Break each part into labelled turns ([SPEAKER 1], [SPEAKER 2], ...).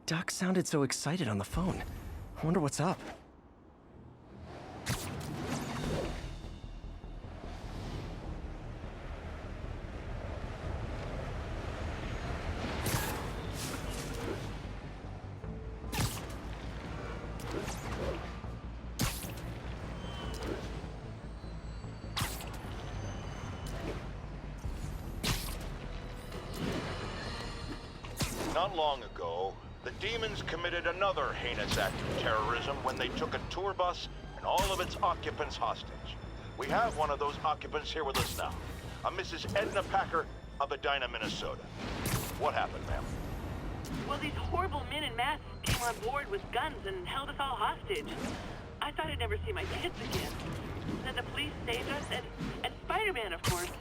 [SPEAKER 1] Doc sounded so excited on the phone. I wonder what's up.
[SPEAKER 2] Not long ago, the demons committed another heinous act of terrorism when they took a tour bus and all of its occupants hostage. We have one of those occupants here with us now, a Mrs. Edna Packer of Edina, Minnesota. What happened, ma'am?
[SPEAKER 3] Well, these horrible men in masks came on board with guns and held us all hostage. I thought I'd never see my kids again. Then the police saved us, and Spider-Man, of course.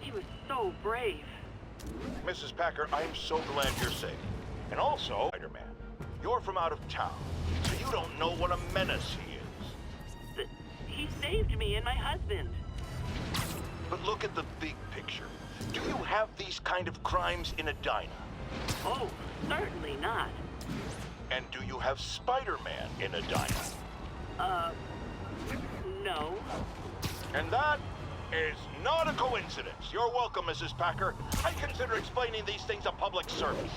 [SPEAKER 3] He was so brave.
[SPEAKER 2] Mrs. Packer, I am so glad you're safe. And also, Spider-Man, you're from out of town, so you don't know what a menace he is.
[SPEAKER 3] He saved me and my husband.
[SPEAKER 2] But look at the big picture. Do you have these kind of crimes in Edina?
[SPEAKER 3] Oh, certainly not.
[SPEAKER 2] And do you have Spider-Man in Edina?
[SPEAKER 3] No.
[SPEAKER 2] And that is not a coincidence. You're welcome, Mrs. Packer. I consider explaining these things a public service.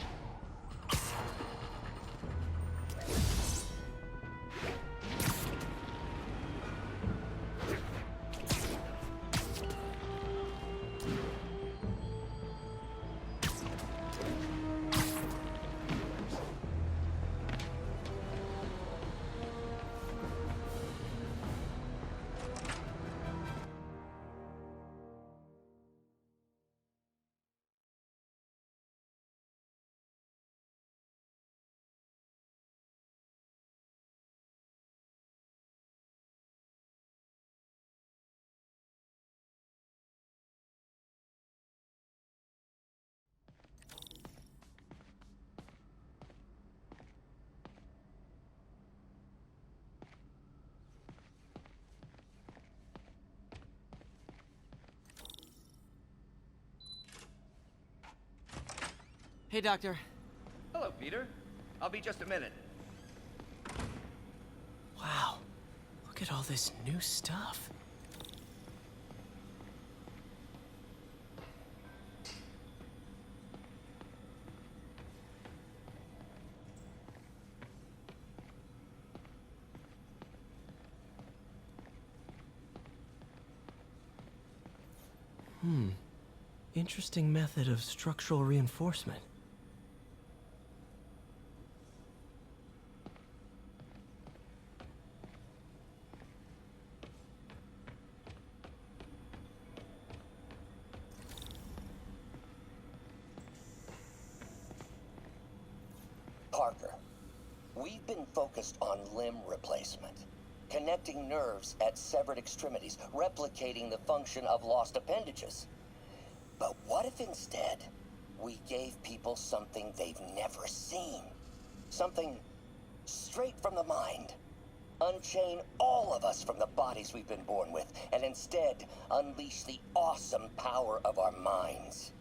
[SPEAKER 1] Hey, Doctor.
[SPEAKER 4] Hello, Peter. I'll be just a minute.
[SPEAKER 1] Wow. Look at all this new stuff. Interesting method of structural reinforcement.
[SPEAKER 5] Parker, we've been focused on limb replacement, connecting nerves at severed extremities, replicating the function of lost appendages. But what if instead we gave people something they've never seen? Something straight from the mind. Unchain all of us from the bodies we've been born with, and instead unleash the awesome power of our minds.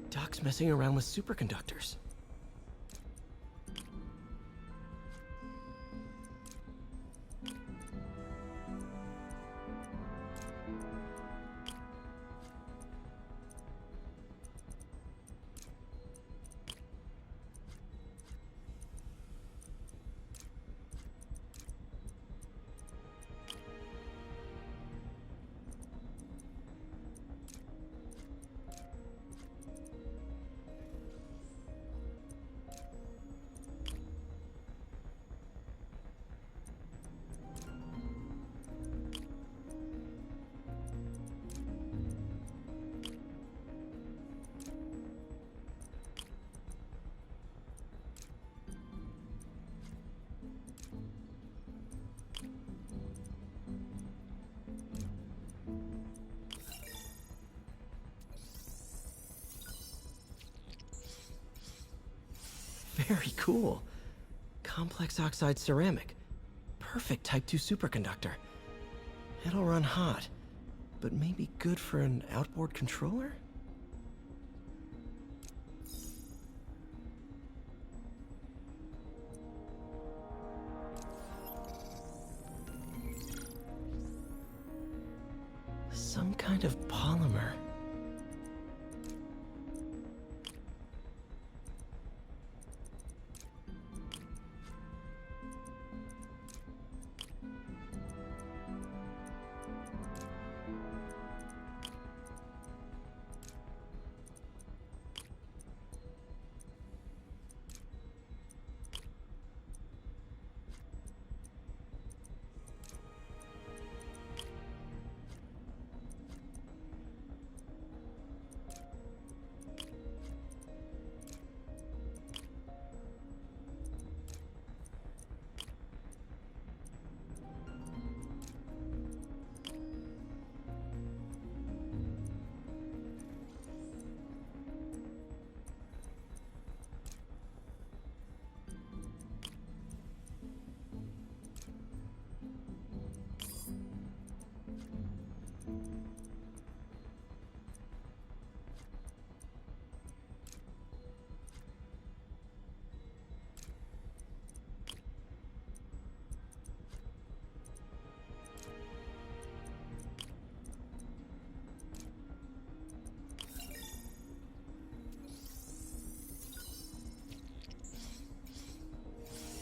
[SPEAKER 1] Doc's messing around with superconductors. Very cool. Complex oxide ceramic. perfect Type 2 superconductor. It'll run hot, but maybe good for an outboard controller? Some kind of polymer.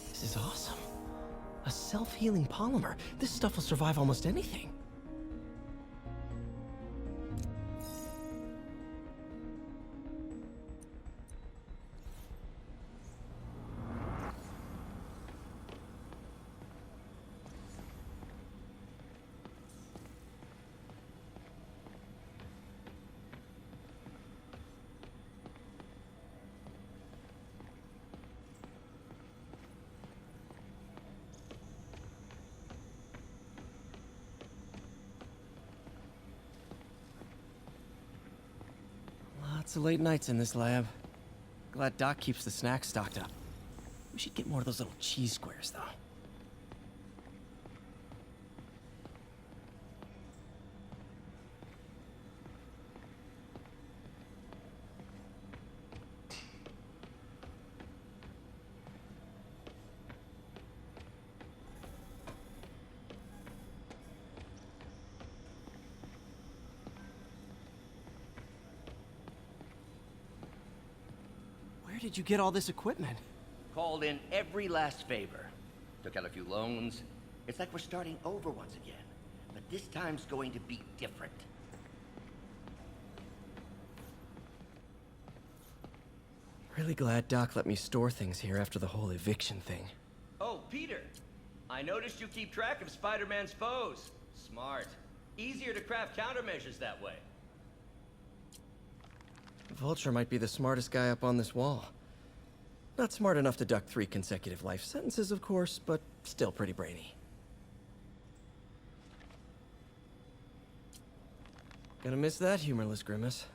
[SPEAKER 1] This is awesome. A self-healing polymer. This stuff will survive almost anything. Lots of late nights in this lab. Glad Doc keeps the snacks stocked up. We should get more of those little cheese squares, though. Where did you get all this equipment?
[SPEAKER 4] Called in every last favor. Took out a few loans. It's like we're starting over once again. But this time's going to be different.
[SPEAKER 1] Really glad Doc let me store things here after the whole eviction thing.
[SPEAKER 4] Oh, Peter. I noticed you keep track of Spider-Man's foes. Smart. Easier to craft countermeasures that way.
[SPEAKER 1] Vulture might be the smartest guy up on this wall. Not smart enough to duck 3 consecutive life sentences, of course, but still pretty brainy. Gonna miss that humorless grimace.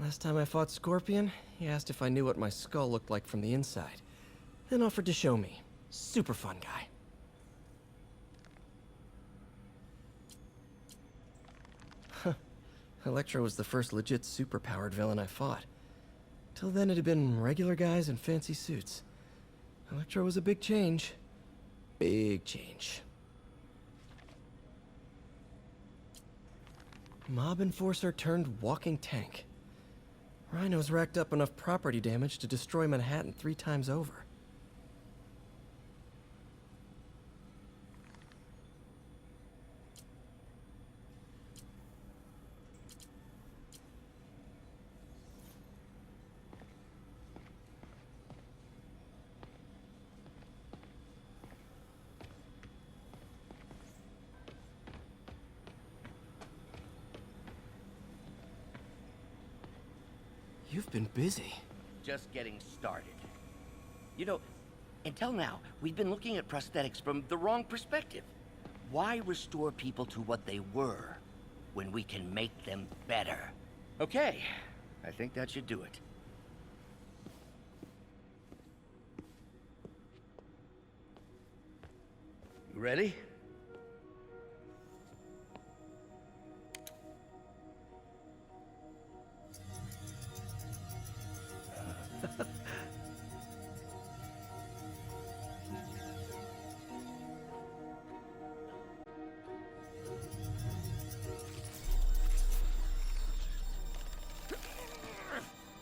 [SPEAKER 1] Last time I fought Scorpion, he asked if I knew what my skull looked like from the inside, then offered to show me. Super fun guy. Electro was the first legit super-powered villain I fought. Till then it had been regular guys in fancy suits. Electro was a big change. Big change. Mob enforcer turned walking tank. Rhino's racked up enough property damage to destroy Manhattan 3 times over. You've been busy.
[SPEAKER 4] Just getting started. You know, until now, we've been looking at prosthetics from the wrong perspective. Why restore people to what they were when we can make them better? Okay, I think that should do it. You ready?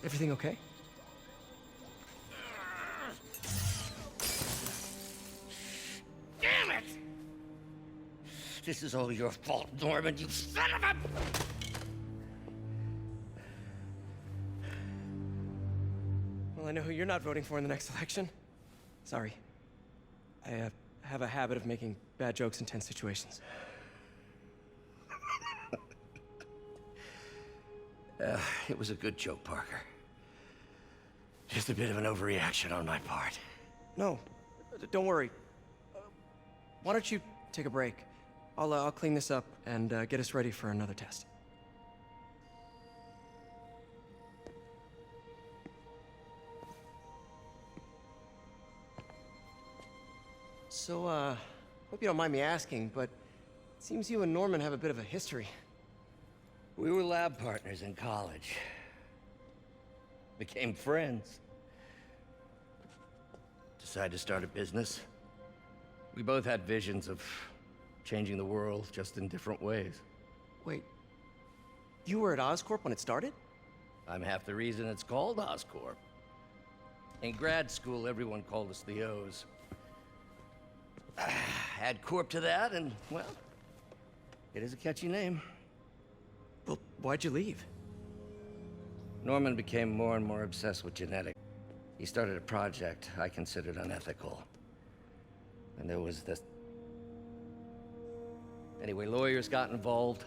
[SPEAKER 1] Everything okay?
[SPEAKER 4] Damn it! This is all your fault, Norman, you son of a...
[SPEAKER 1] Well, I know who you're not voting for in the next election. Sorry. I have a habit of making bad jokes in tense situations.
[SPEAKER 4] It was a good joke, Parker. Just a bit of an overreaction on my part.
[SPEAKER 1] No, don't worry. Why don't you take a break? I'll clean this up and get us ready for another test. So, hope you don't mind me asking, but it seems you and Norman have a bit of a history.
[SPEAKER 4] We were lab partners in college. Became friends. Decided to start a business. We both had visions of changing the world, just in different ways.
[SPEAKER 1] Wait, you were at Oscorp when it started?
[SPEAKER 4] I'm half the reason it's called Oscorp. In grad school, everyone called us the O's. Add Corp to that, and, well, it is a catchy name.
[SPEAKER 1] Well, why'd you leave?
[SPEAKER 4] Norman became more and more obsessed with genetics. He started a project I considered unethical. And there was this... Anyway, lawyers got involved.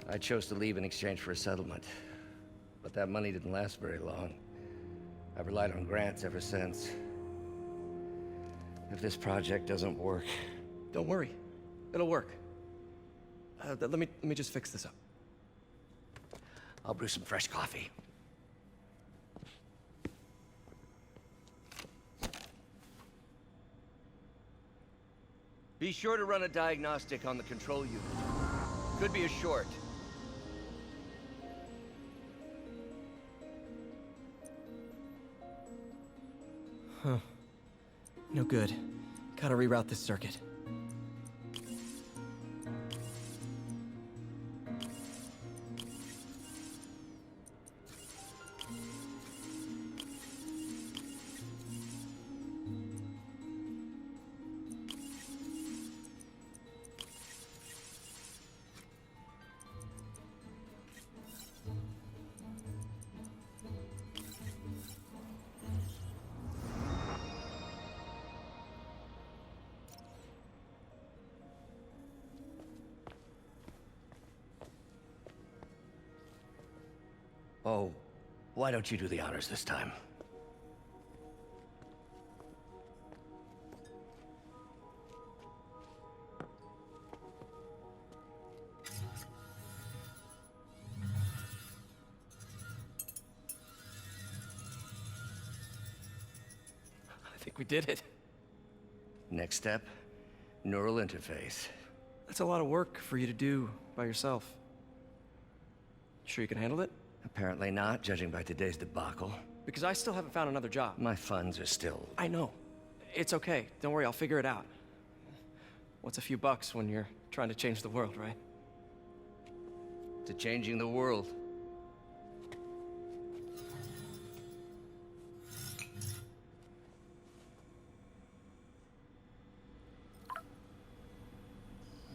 [SPEAKER 4] I chose to leave in exchange for a settlement. But that money didn't last very long. I've relied on grants ever since. If this project doesn't work...
[SPEAKER 1] Don't worry. It'll work. Let me just fix this up.
[SPEAKER 4] I'll brew some fresh coffee. Be sure to run a diagnostic on the control unit. Could be a short.
[SPEAKER 1] Huh. No good. Gotta reroute this circuit.
[SPEAKER 4] Oh, why don't you do the honors this time?
[SPEAKER 1] I think we did it.
[SPEAKER 4] Next step, neural interface.
[SPEAKER 1] That's a lot of work for you to do by yourself. Sure you can handle it?
[SPEAKER 4] Apparently not, judging by today's debacle.
[SPEAKER 1] Because I still haven't found another job.
[SPEAKER 4] My funds are still...
[SPEAKER 1] I know. It's okay. Don't worry, I'll figure it out. What's a few bucks when you're trying to change the world, right?
[SPEAKER 4] to changing the world.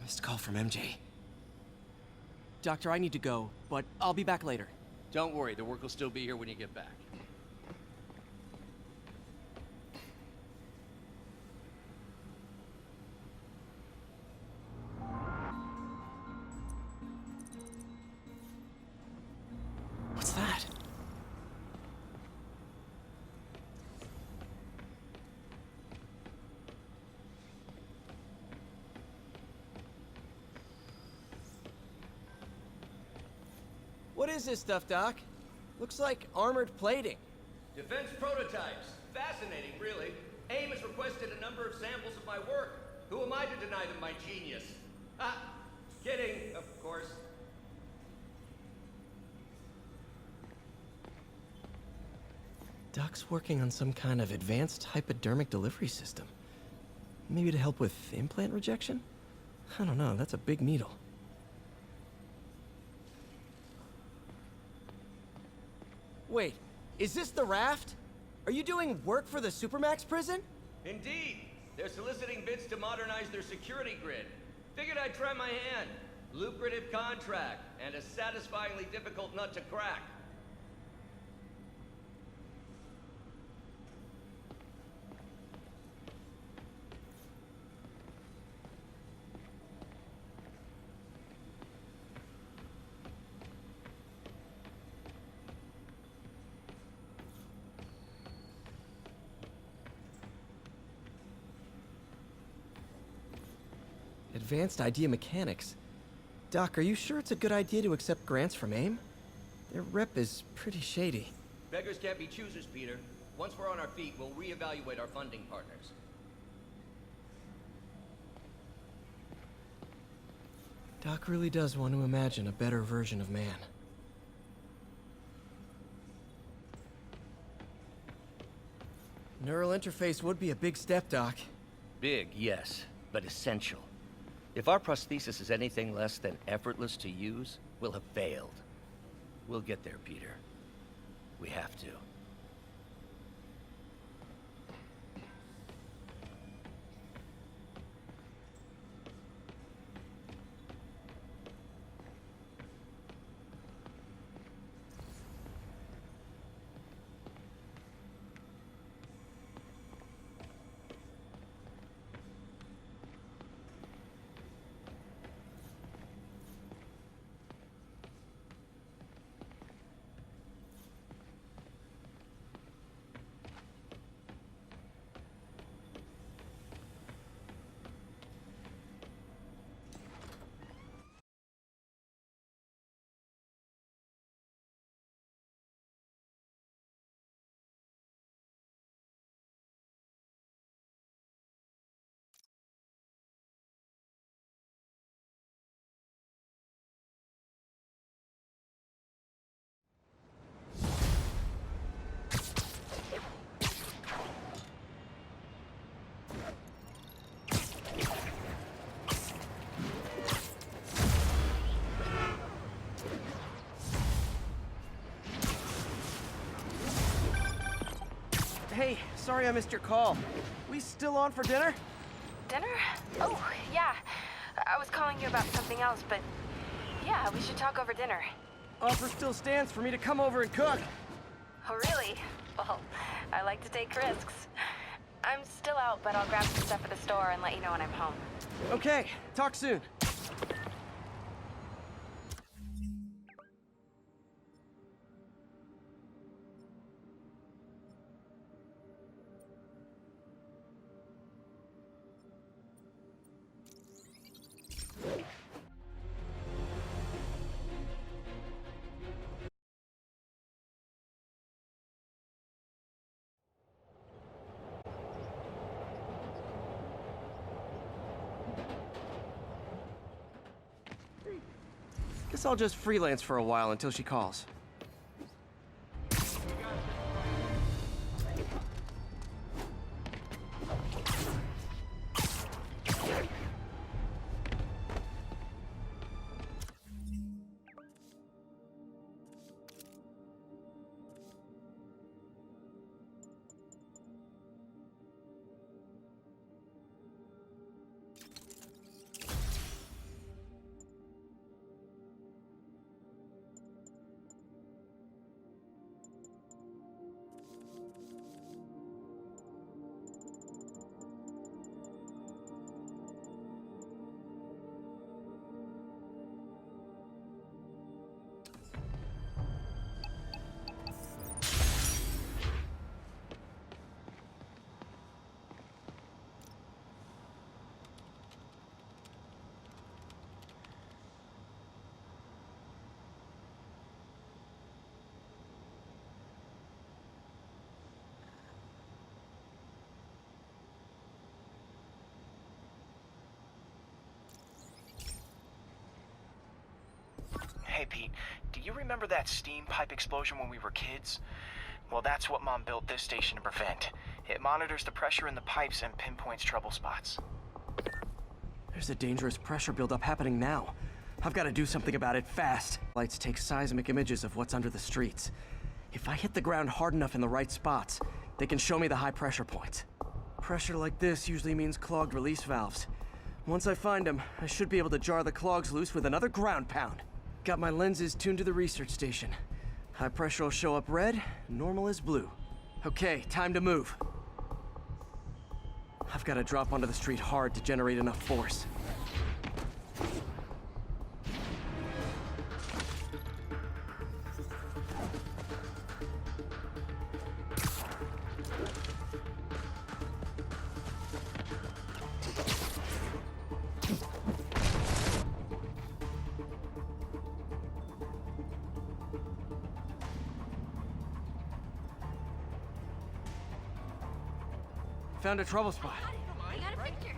[SPEAKER 1] Missed call from MJ. Doctor, I need to go, but I'll be back later.
[SPEAKER 6] Don't worry, the work will still be here when you get back.
[SPEAKER 1] What's that? What is this stuff, Doc? Looks like armored plating.
[SPEAKER 7] Defense prototypes. Fascinating, really. AIM has requested a number of samples of my work. Who am I to deny them my genius? Ah, kidding, of course.
[SPEAKER 1] Doc's working on some kind of advanced hypodermic delivery system. Maybe to help with implant rejection? I don't know, that's a big needle. Wait, is this the raft? Are you doing work for the Supermax prison?
[SPEAKER 7] Indeed. They're soliciting bids to modernize their security grid. Figured I'd try my hand. Lucrative contract, and a satisfyingly difficult nut to crack.
[SPEAKER 1] Advanced idea mechanics. Doc, are you sure it's a good idea to accept grants from AIM? Their rep is pretty shady.
[SPEAKER 7] Beggars can't be choosers, Peter. Once we're on our feet, we'll reevaluate our funding partners.
[SPEAKER 1] Doc really does want to imagine a better version of man. Neural interface would be a big step, Doc.
[SPEAKER 4] Big, yes, but essential. If our prosthesis is anything less than effortless to use, we'll have failed. We'll get there, Peter. We have to.
[SPEAKER 1] Hey, sorry I missed your call. We still on for dinner?
[SPEAKER 8] Dinner? Oh, yeah. I was calling you about something else, but yeah, we should talk over dinner.
[SPEAKER 1] Offer still stands for me to come over and cook.
[SPEAKER 8] Oh, really? Well, I like to take risks. I'm still out, but I'll grab some stuff at the store and let you know when I'm home.
[SPEAKER 1] Okay, talk soon. Guess I'll just freelance for a while until she calls.
[SPEAKER 9] Hey, Pete, do you remember that steam pipe explosion when we were kids? Well, that's what Mom built this station to prevent. It monitors the pressure in the pipes and pinpoints trouble spots.
[SPEAKER 1] There's a dangerous pressure buildup happening now. I've got to do something about it fast. Lights take seismic images of what's under the streets. If I hit the ground hard enough in the right spots, they can show me the high pressure points. Pressure like this usually means clogged release valves. Once I find them, I should be able to jar the clogs loose with another ground pound. Got my lenses tuned to the research station. High pressure will show up red, normal is blue. Okay, time to move. I've got to drop onto the street hard to generate enough force. Found a trouble spot.
[SPEAKER 8] I got a picture.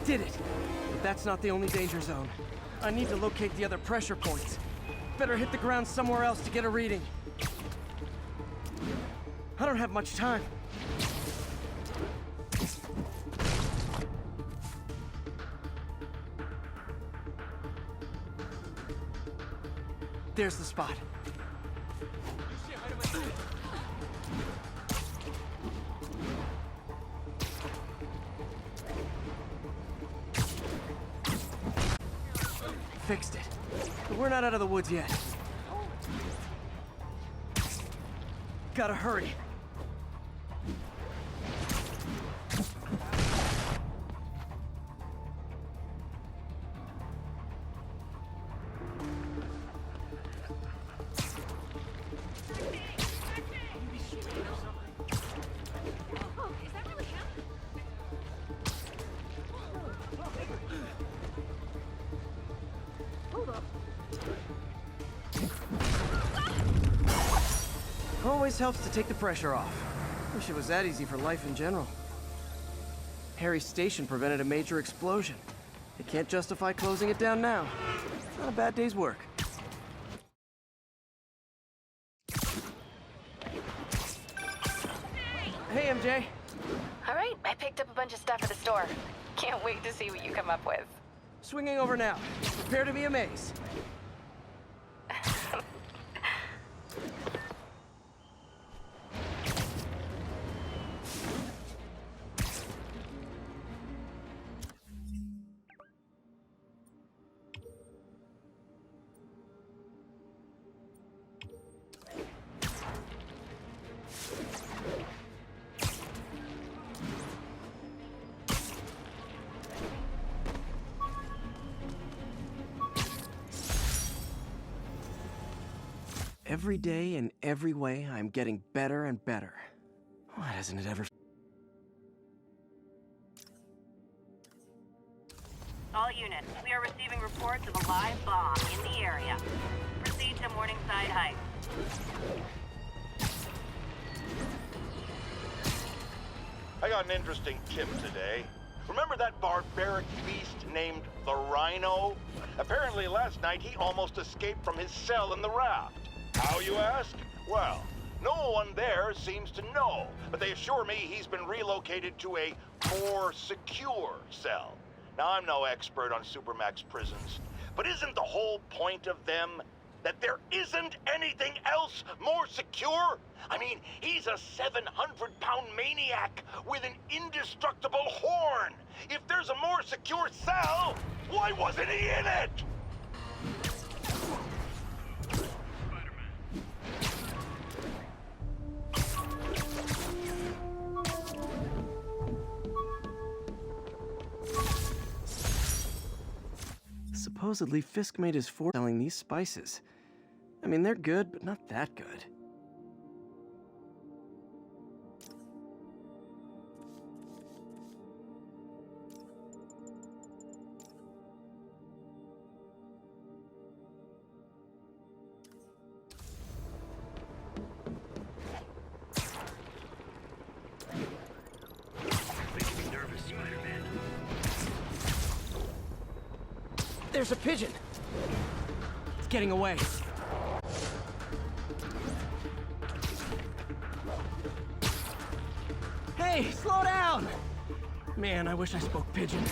[SPEAKER 1] Did it! But that's not the only danger zone. I need to locate the other pressure points. Better hit the ground somewhere else to get a reading. I don't have much time. There's the spot. Fixed it. But we're not out of the woods yet. Gotta hurry. Always helps to take the pressure off. Wish it was that easy for life in general. Harry's station prevented a major explosion. They can't justify closing it down now. Not a bad day's work. Hey, MJ.
[SPEAKER 8] All right, I picked up a bunch of stuff at the store. Can't wait to see what you come up with.
[SPEAKER 1] Swinging over now. Prepare to be amazed. Every day, in every way, I'm getting better and better. Why hasn't it ever...
[SPEAKER 3] All units, we are receiving reports of a live bomb in the area. Proceed to Morningside Heights.
[SPEAKER 2] I got an interesting tip today. Remember that barbaric beast named the Rhino? Apparently last night he almost escaped from his cell in the raft. How, you ask? Well, no one there seems to know, but they assure me he's been relocated to a more secure cell. Now, I'm no expert on Supermax prisons, but isn't the whole point of them that there isn't anything else more secure? I mean, he's a 700-pound maniac with an indestructible horn. If there's a more secure cell, why wasn't he in it?
[SPEAKER 1] Supposedly, Fisk made his fortune selling these spices. I mean, they're good, but not that good. There's a pigeon. It's getting away. Hey, slow down! Man, I wish I spoke pigeon.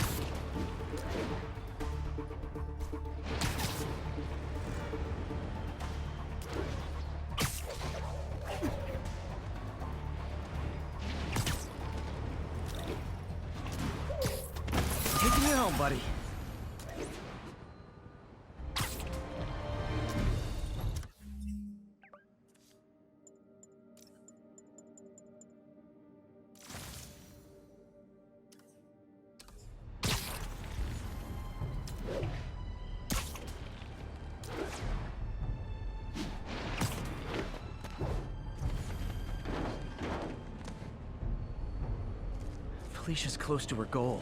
[SPEAKER 1] Take me home, buddy. Felicia's close to her goal,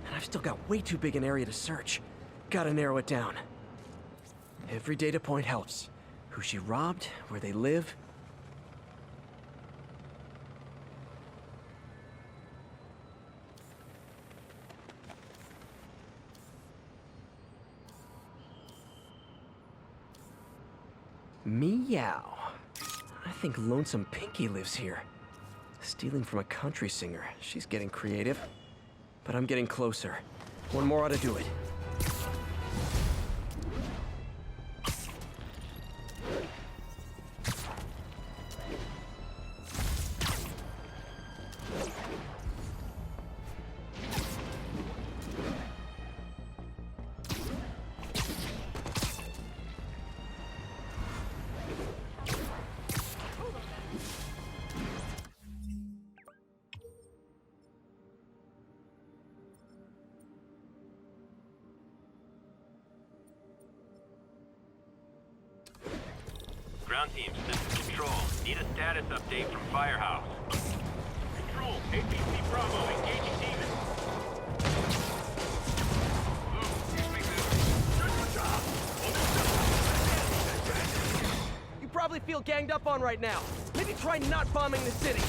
[SPEAKER 1] and I've still got way too big an area to search. Gotta narrow it down. Every data point helps. Who she robbed, where they live. Meow. I think Lonesome Pinky lives here. Stealing from a country singer. She's getting creative. But I'm getting closer. One more ought to do it.
[SPEAKER 10] Ground teams, this is Control. Need a status update from Firehouse. Control, APC Bravo, engaging demons.
[SPEAKER 1] You probably feel ganged up on right now. Maybe try not bombing the city.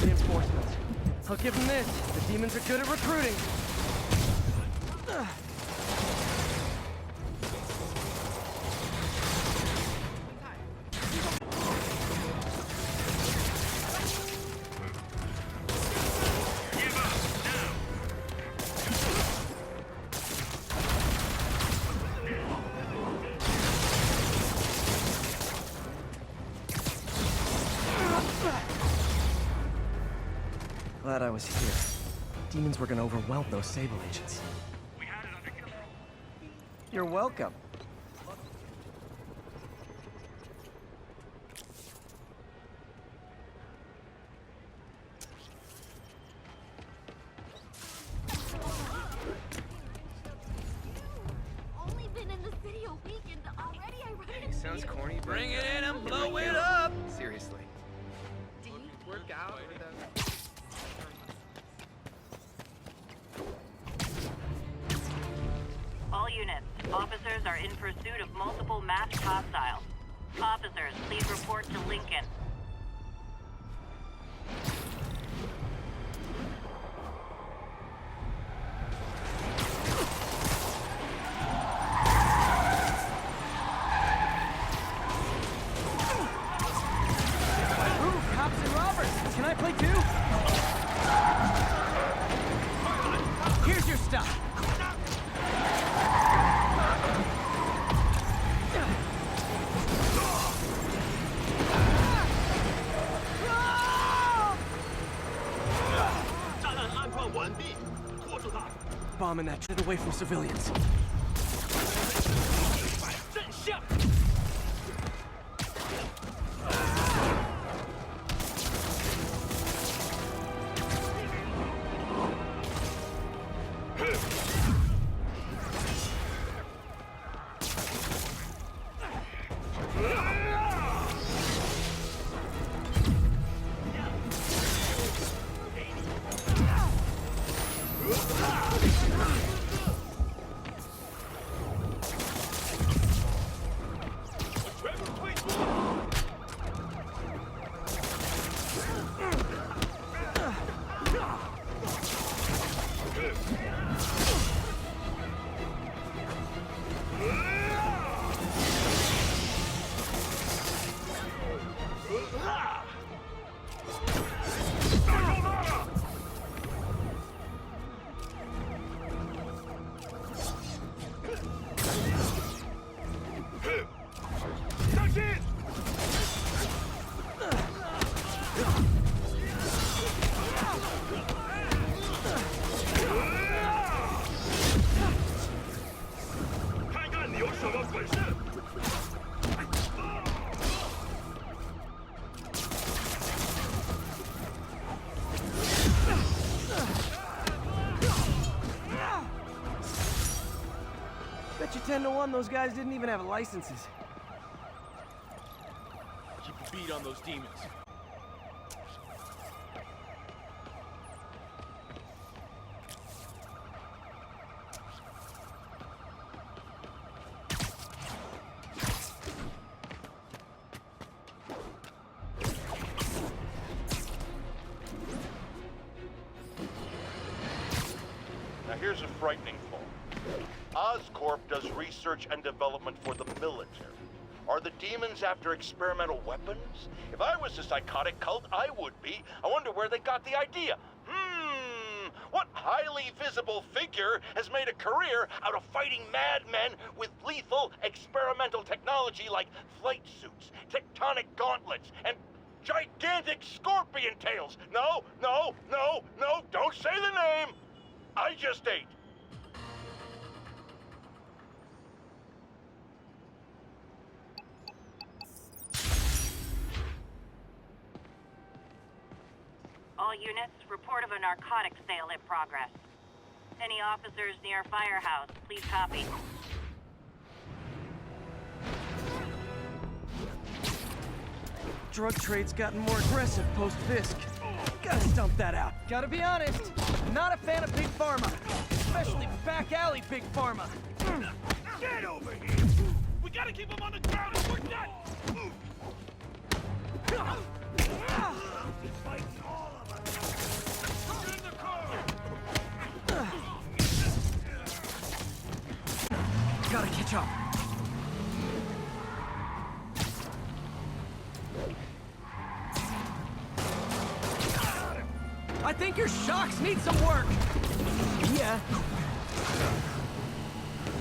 [SPEAKER 1] Reinforcements. I'll give them this. The demons are good at recruiting. Glad I was here. Demons were gonna overwhelm those Sable agents.
[SPEAKER 10] We had it under control.
[SPEAKER 1] You're welcome.
[SPEAKER 8] Only been in the city a week and already I run into
[SPEAKER 9] Sounds corny, but
[SPEAKER 6] Bring it in and blow it up!
[SPEAKER 9] seriously.
[SPEAKER 8] Do you
[SPEAKER 9] Work out with them.
[SPEAKER 3] All units, officers are in pursuit of multiple masked hostiles. Officers, please report to Lincoln.
[SPEAKER 1] Ooh, cops and robbers! Can I play too? Here's your stuff. Bombing that shit away from civilians. Bet you 10 to 1 those guys didn't even have licenses.
[SPEAKER 6] Keep a beat on those demons.
[SPEAKER 2] Now here's a frightening thought. Oscorp does research and development for the military. Are the demons after experimental weapons? If I was a psychotic cult, I would be. I wonder where they got the idea. What highly visible figure has made a career out of fighting madmen with lethal experimental technology like flight suits, tectonic gauntlets, and gigantic scorpion tails? No, no, no, no, don't say the name! I just ate.
[SPEAKER 11] All units, report of a narcotics sale in progress. Any officers near Firehouse, please copy.
[SPEAKER 1] Drug trade's gotten more aggressive post-Fisk. Gotta stump that out. Gotta be honest, not a fan of Big Pharma. Especially back alley Big Pharma.
[SPEAKER 6] Get over here! We gotta keep them on the ground and we're done! Fighting all of us! Get in the car!
[SPEAKER 1] Gotta catch up. I think your shocks need some work. Yeah.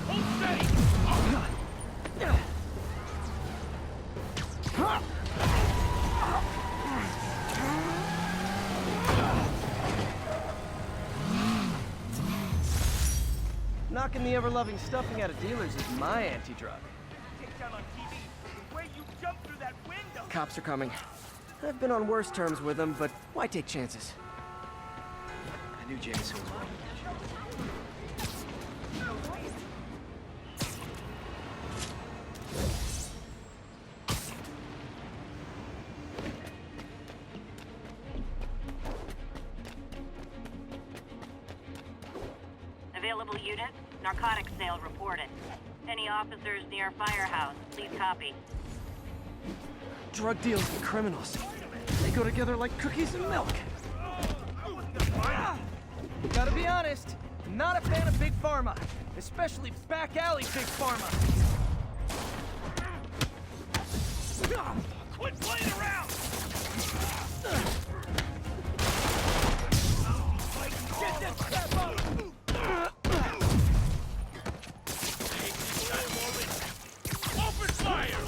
[SPEAKER 6] Hold steady!
[SPEAKER 1] Knocking the ever-loving stuffing out of dealers is my anti-drug.
[SPEAKER 6] Takedown on TV. The way you jumped through that window!
[SPEAKER 1] Cops are coming. I've been on worse terms with them, but why take chances? I knew Jameson was wrong.
[SPEAKER 11] Available units, narcotics sale reported. Any officers near Firehouse, please copy.
[SPEAKER 1] Drug deals and criminals. They go together like cookies and milk. Gotta be honest, not a fan of Big Pharma. Especially back alley Big Pharma.
[SPEAKER 6] Quit playing around! Get that crap out! Open fire!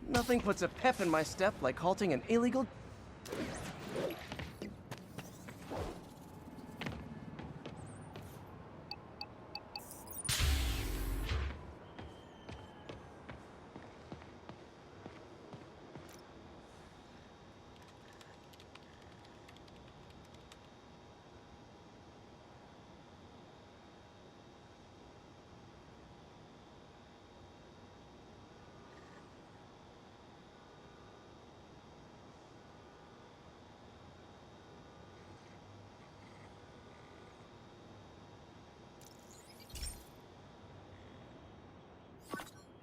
[SPEAKER 1] Nothing puts a pep in my step like halting an illegal...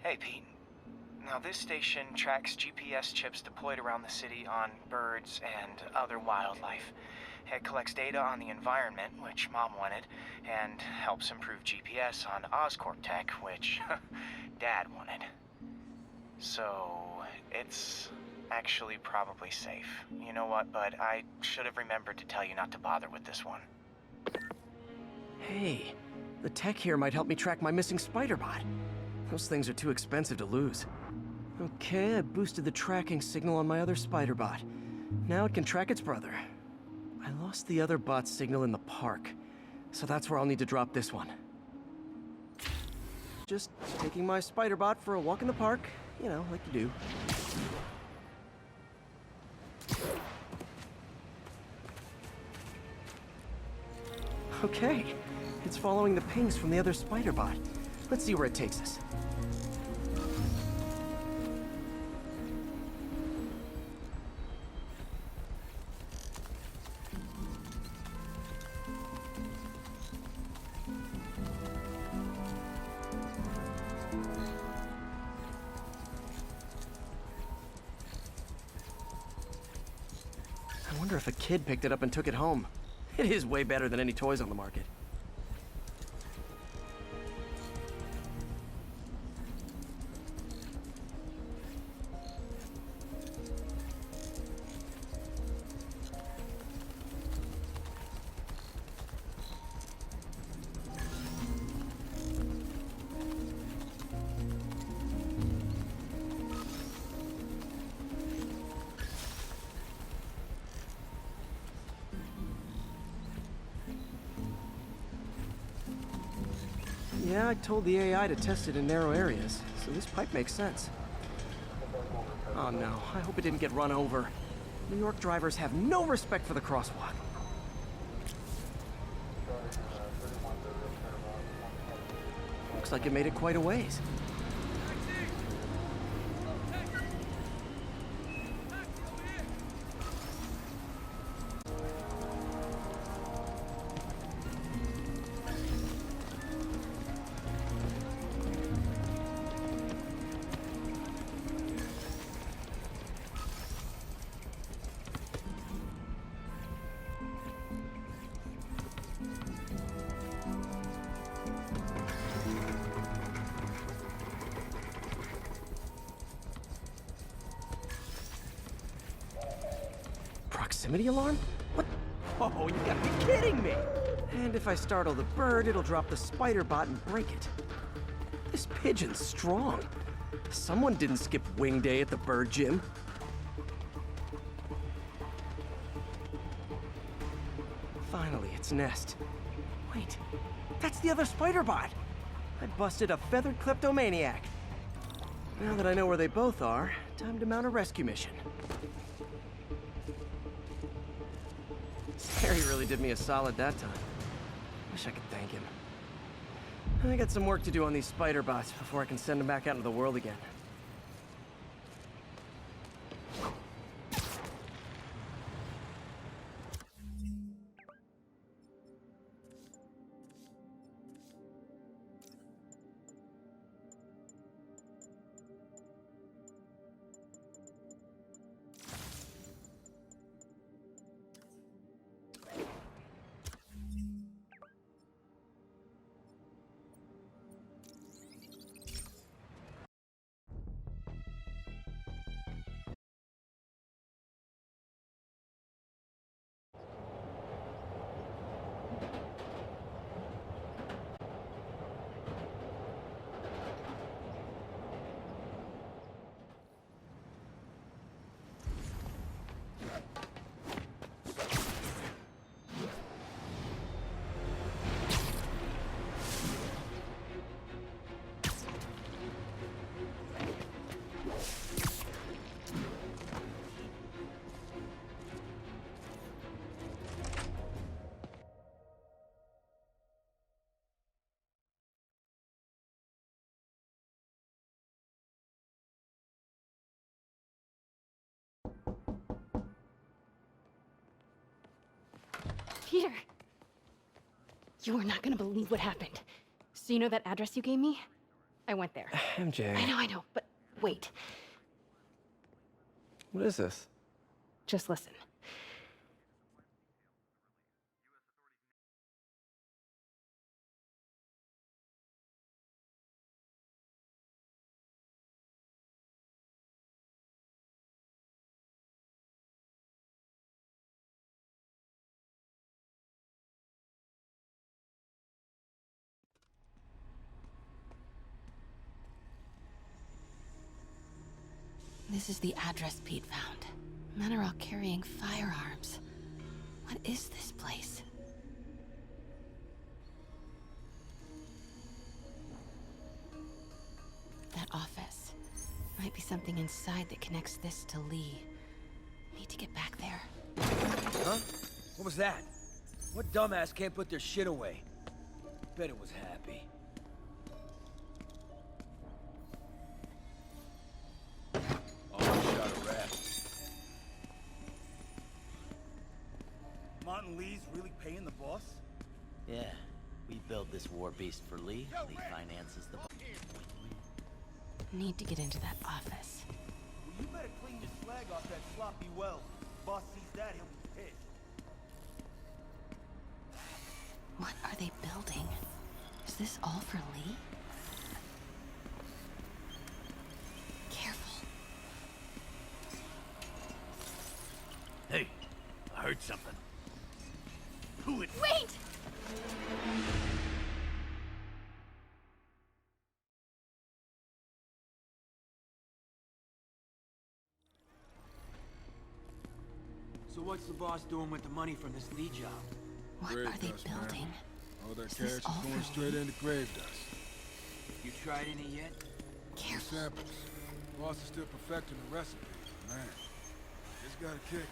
[SPEAKER 9] Hey, Pete. Now, this station tracks GPS chips deployed around the city on birds and other wildlife. It collects data on the environment, which Mom wanted, and helps improve GPS on Oscorp tech, which Dad wanted. So, it's actually probably safe. You know what, bud? I should have remembered to tell you not to bother with this one.
[SPEAKER 1] Hey, the tech here might help me track my missing spider-bot. Those things are too expensive to lose. Okay, I boosted the tracking signal on my other spider-bot. Now it can track its brother. I lost the other bot's signal in the park, so that's where I'll need to drop this one. Just taking my spider-bot for a walk in the park, you know, like you do. Okay, it's following the pings from the other spider-bot. Let's see where it takes us. I wonder if a kid picked it up and took it home. It is way better than any toys on the market. Yeah, I told the AI to test it in narrow areas, so this pipe makes sense. Oh no, I hope it didn't get run over. New York drivers have no respect for the crosswalk. Looks like it made it quite a ways. Proximity alarm? What? Oh, you gotta be kidding me! And if I startle the bird, it'll drop the spider bot and break it. This pigeon's strong. Someone didn't skip wing day at the bird gym. Finally, its nest. Wait, that's the other spider bot! I busted a feathered kleptomaniac. Now that I know where they both are, time to mount a rescue mission. Harry really did me a solid that time. Wish I could thank him. I got some work to do on these spider bots before I can send them back out into the world again.
[SPEAKER 12] Peter! You are not gonna believe what happened. So you know that address you gave me? I went there.
[SPEAKER 1] MJ.
[SPEAKER 12] I know, but wait.
[SPEAKER 1] What is this?
[SPEAKER 12] Just listen. This is the address Pete found. Men are all carrying firearms. What is this place? That office. Might be something inside that connects this to Lee. Need to get back there.
[SPEAKER 13] Huh? What was that? What dumbass can't put their shit away? Bet it was happy. Oh, shot a rat.
[SPEAKER 14] Martin Lee's really paying the boss?
[SPEAKER 4] Yeah, we build this war beast for Lee. Lee finances the...
[SPEAKER 12] Need to get into that office.
[SPEAKER 14] Well, you better clean your flag off that sloppy well. Boss sees that, he'll be pissed.
[SPEAKER 12] What are they building? Is this all for Lee? Careful.
[SPEAKER 10] Hey, I heard something. Who it?
[SPEAKER 12] Wait!
[SPEAKER 13] So what's the boss doing with the money from this Lee job?
[SPEAKER 12] What
[SPEAKER 15] Grave
[SPEAKER 12] are they
[SPEAKER 15] dust, man.
[SPEAKER 12] building?
[SPEAKER 15] All that
[SPEAKER 12] Is
[SPEAKER 15] cash
[SPEAKER 12] this
[SPEAKER 15] is
[SPEAKER 12] all
[SPEAKER 15] going
[SPEAKER 12] for
[SPEAKER 15] straight
[SPEAKER 12] Lee?
[SPEAKER 15] into grave dust.
[SPEAKER 13] You tried any yet?
[SPEAKER 12] Careful.
[SPEAKER 15] Samples. Boss is still perfecting the recipe. Man, it's got a kick.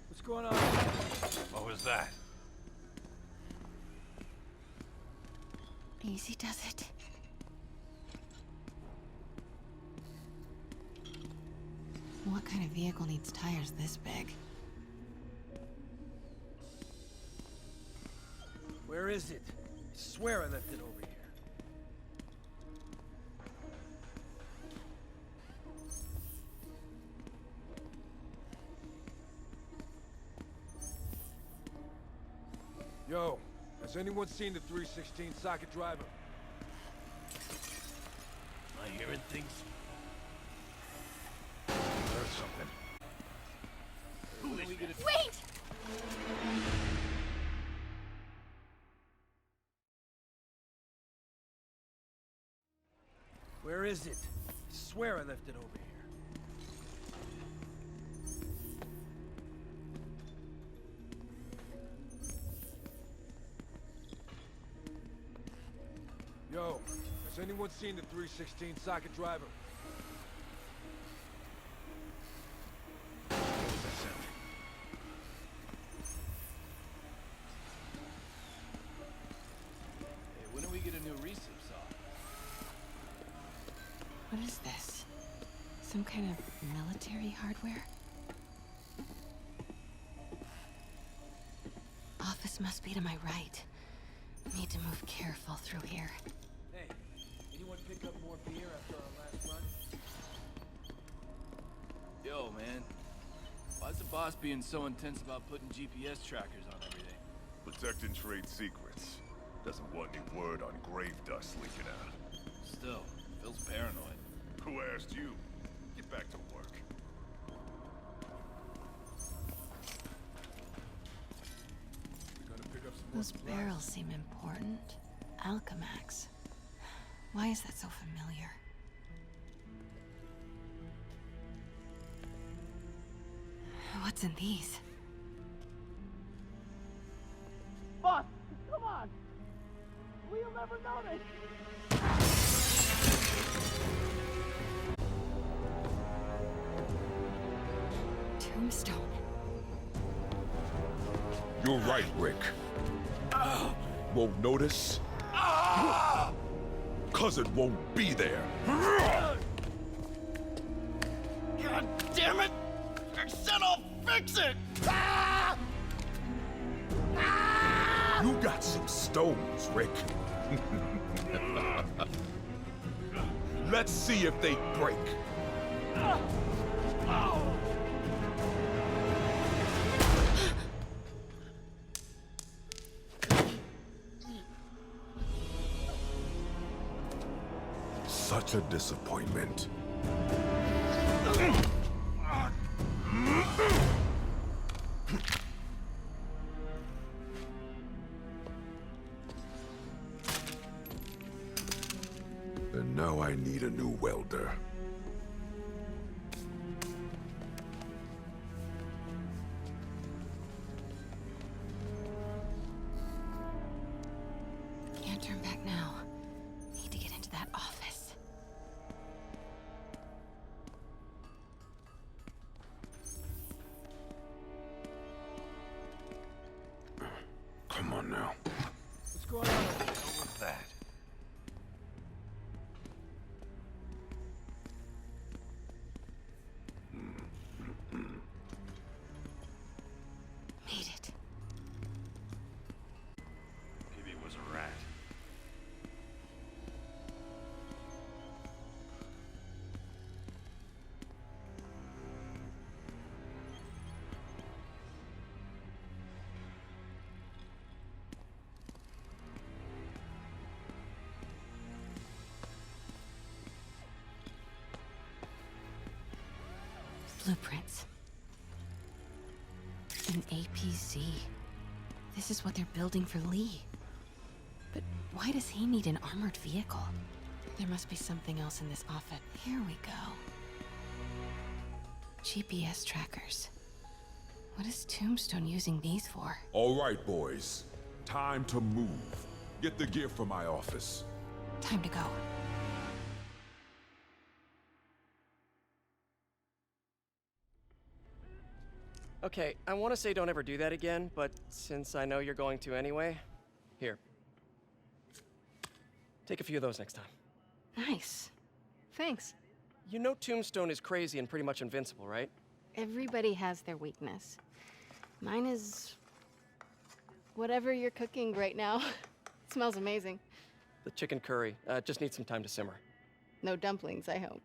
[SPEAKER 13] What's going on?
[SPEAKER 10] What was that?
[SPEAKER 12] Easy does it. What kind of vehicle needs tires this big?
[SPEAKER 13] Where is it? I swear I left it over here.
[SPEAKER 15] Yo, has anyone seen the 316 socket driver?
[SPEAKER 10] Am I hearing things?
[SPEAKER 15] Heard something.
[SPEAKER 10] Who is that?
[SPEAKER 12] Wait!
[SPEAKER 13] Where is it? I swear I left it over here.
[SPEAKER 15] Yo, has anyone seen the 316 socket driver?
[SPEAKER 10] Hey, when do we get a new recip saw?
[SPEAKER 12] What is this? Some kind of military hardware? Office must be to my right. Need to move careful through here.
[SPEAKER 13] Hey, anyone pick up more beer after our last run?
[SPEAKER 16] Yo, man. Why's the boss being so intense about putting GPS trackers on everything?
[SPEAKER 17] Protecting trade secrets. Doesn't want any word on grave dust leaking out.
[SPEAKER 16] Still, feels paranoid.
[SPEAKER 17] Who asked you? Get back to work.
[SPEAKER 15] We're gonna pick up some more
[SPEAKER 12] Those
[SPEAKER 15] supplies.
[SPEAKER 12] barrels seem important. Alchemax. Why is that so familiar? What's in these?
[SPEAKER 14] Boss, come on! We'll never notice!
[SPEAKER 12] Tombstone.
[SPEAKER 17] You're right, Rick. Won't notice? Cause it won't be there.
[SPEAKER 14] God damn it! I said I'll fix it!
[SPEAKER 17] You got some stones, Rick. Let's see if they break. Such a disappointment. I need a new welder.
[SPEAKER 12] Can't turn back now. Need to get into that office.
[SPEAKER 17] Come on now.
[SPEAKER 13] What's going on?
[SPEAKER 17] What was that?
[SPEAKER 12] Made it.
[SPEAKER 17] Maybe it was a rat.
[SPEAKER 12] Blueprints. An APC. This is what they're building for Lee. But why does he need an armored vehicle? There must be something else in this office. Here we go. GPS trackers. What is Tombstone using these for?
[SPEAKER 17] All right, boys. Time to move. Get the gear from my office.
[SPEAKER 12] Time to go.
[SPEAKER 1] Okay, I want to say don't ever do that again, but since I know you're going to anyway, here. Take a few of those next time.
[SPEAKER 12] Nice. Thanks.
[SPEAKER 1] You know Tombstone is crazy and pretty much invincible, right?
[SPEAKER 12] Everybody has their weakness. Mine is... whatever you're cooking right now. It smells amazing.
[SPEAKER 1] The chicken curry. Just needs some time to simmer.
[SPEAKER 12] No dumplings, I hope.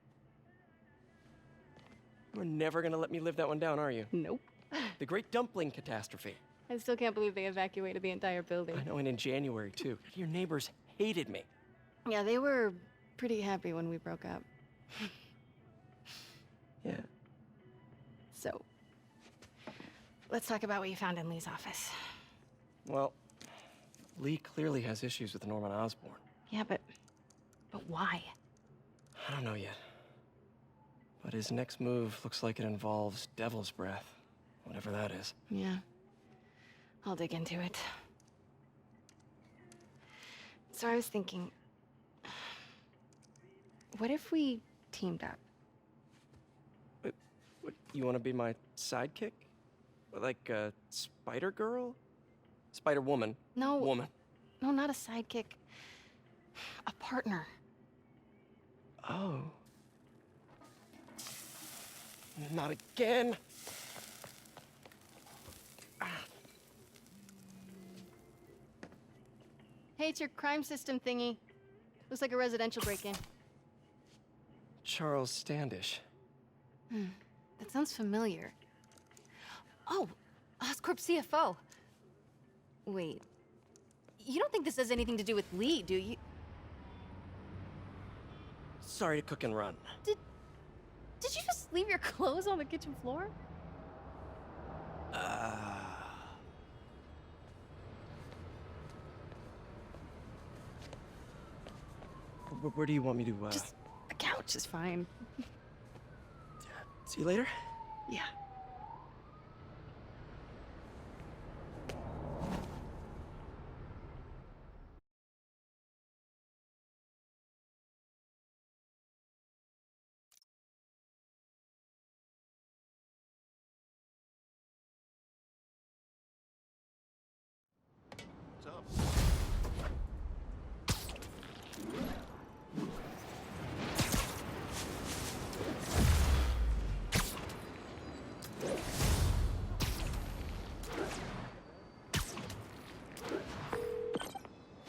[SPEAKER 1] You're never gonna let me live that one down, are you?
[SPEAKER 12] Nope.
[SPEAKER 1] The Great Dumpling Catastrophe.
[SPEAKER 12] I still can't believe they evacuated the entire building.
[SPEAKER 1] I know, and in January, too. Your neighbors hated me.
[SPEAKER 12] Yeah, they were pretty happy when we broke up.
[SPEAKER 1] Yeah.
[SPEAKER 12] So, let's talk about what you found in Lee's office.
[SPEAKER 1] Well, Lee clearly has issues with Norman Osborn.
[SPEAKER 12] Yeah, but why?
[SPEAKER 1] I don't know yet. But his next move looks like it involves Devil's Breath. Whatever that is.
[SPEAKER 12] Yeah. I'll dig into it. So I was thinking, what if we teamed up?
[SPEAKER 1] What, you want to be my sidekick? Like a spider girl? Spider woman?
[SPEAKER 12] No.
[SPEAKER 1] Woman.
[SPEAKER 12] No, not a sidekick. A partner.
[SPEAKER 1] Oh. Not again.
[SPEAKER 12] Hey, it's your crime system thingy. Looks like a residential break-in.
[SPEAKER 1] Charles Standish.
[SPEAKER 12] That sounds familiar. Oh, Oscorp CFO. Wait. You don't think this has anything to do with Lee, do you?
[SPEAKER 1] Sorry to cook and run.
[SPEAKER 12] Did you just leave your clothes on the kitchen floor?
[SPEAKER 1] Where do you want me to,
[SPEAKER 12] Just a couch is fine.
[SPEAKER 1] See you later?
[SPEAKER 12] Yeah.
[SPEAKER 17] What's up?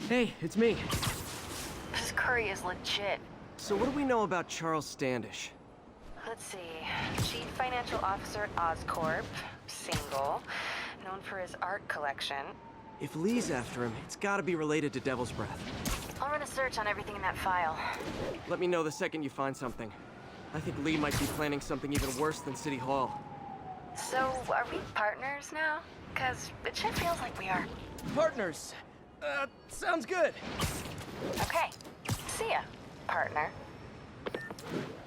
[SPEAKER 1] Hey, it's me.
[SPEAKER 8] This curry is legit.
[SPEAKER 1] So what do we know about Charles Standish?
[SPEAKER 8] Let's see. Chief Financial Officer at Oscorp. Single. Known for his art collection.
[SPEAKER 1] If Lee's after him, it's gotta be related to Devil's Breath.
[SPEAKER 8] I'll run a search on everything in that file.
[SPEAKER 1] Let me know the second you find something. I think Lee might be planning something even worse than City Hall.
[SPEAKER 8] So, are we partners now? Because it sure feels like we are.
[SPEAKER 1] Partners! Sounds good.
[SPEAKER 8] Okay. See ya, partner.
[SPEAKER 1] Thanks.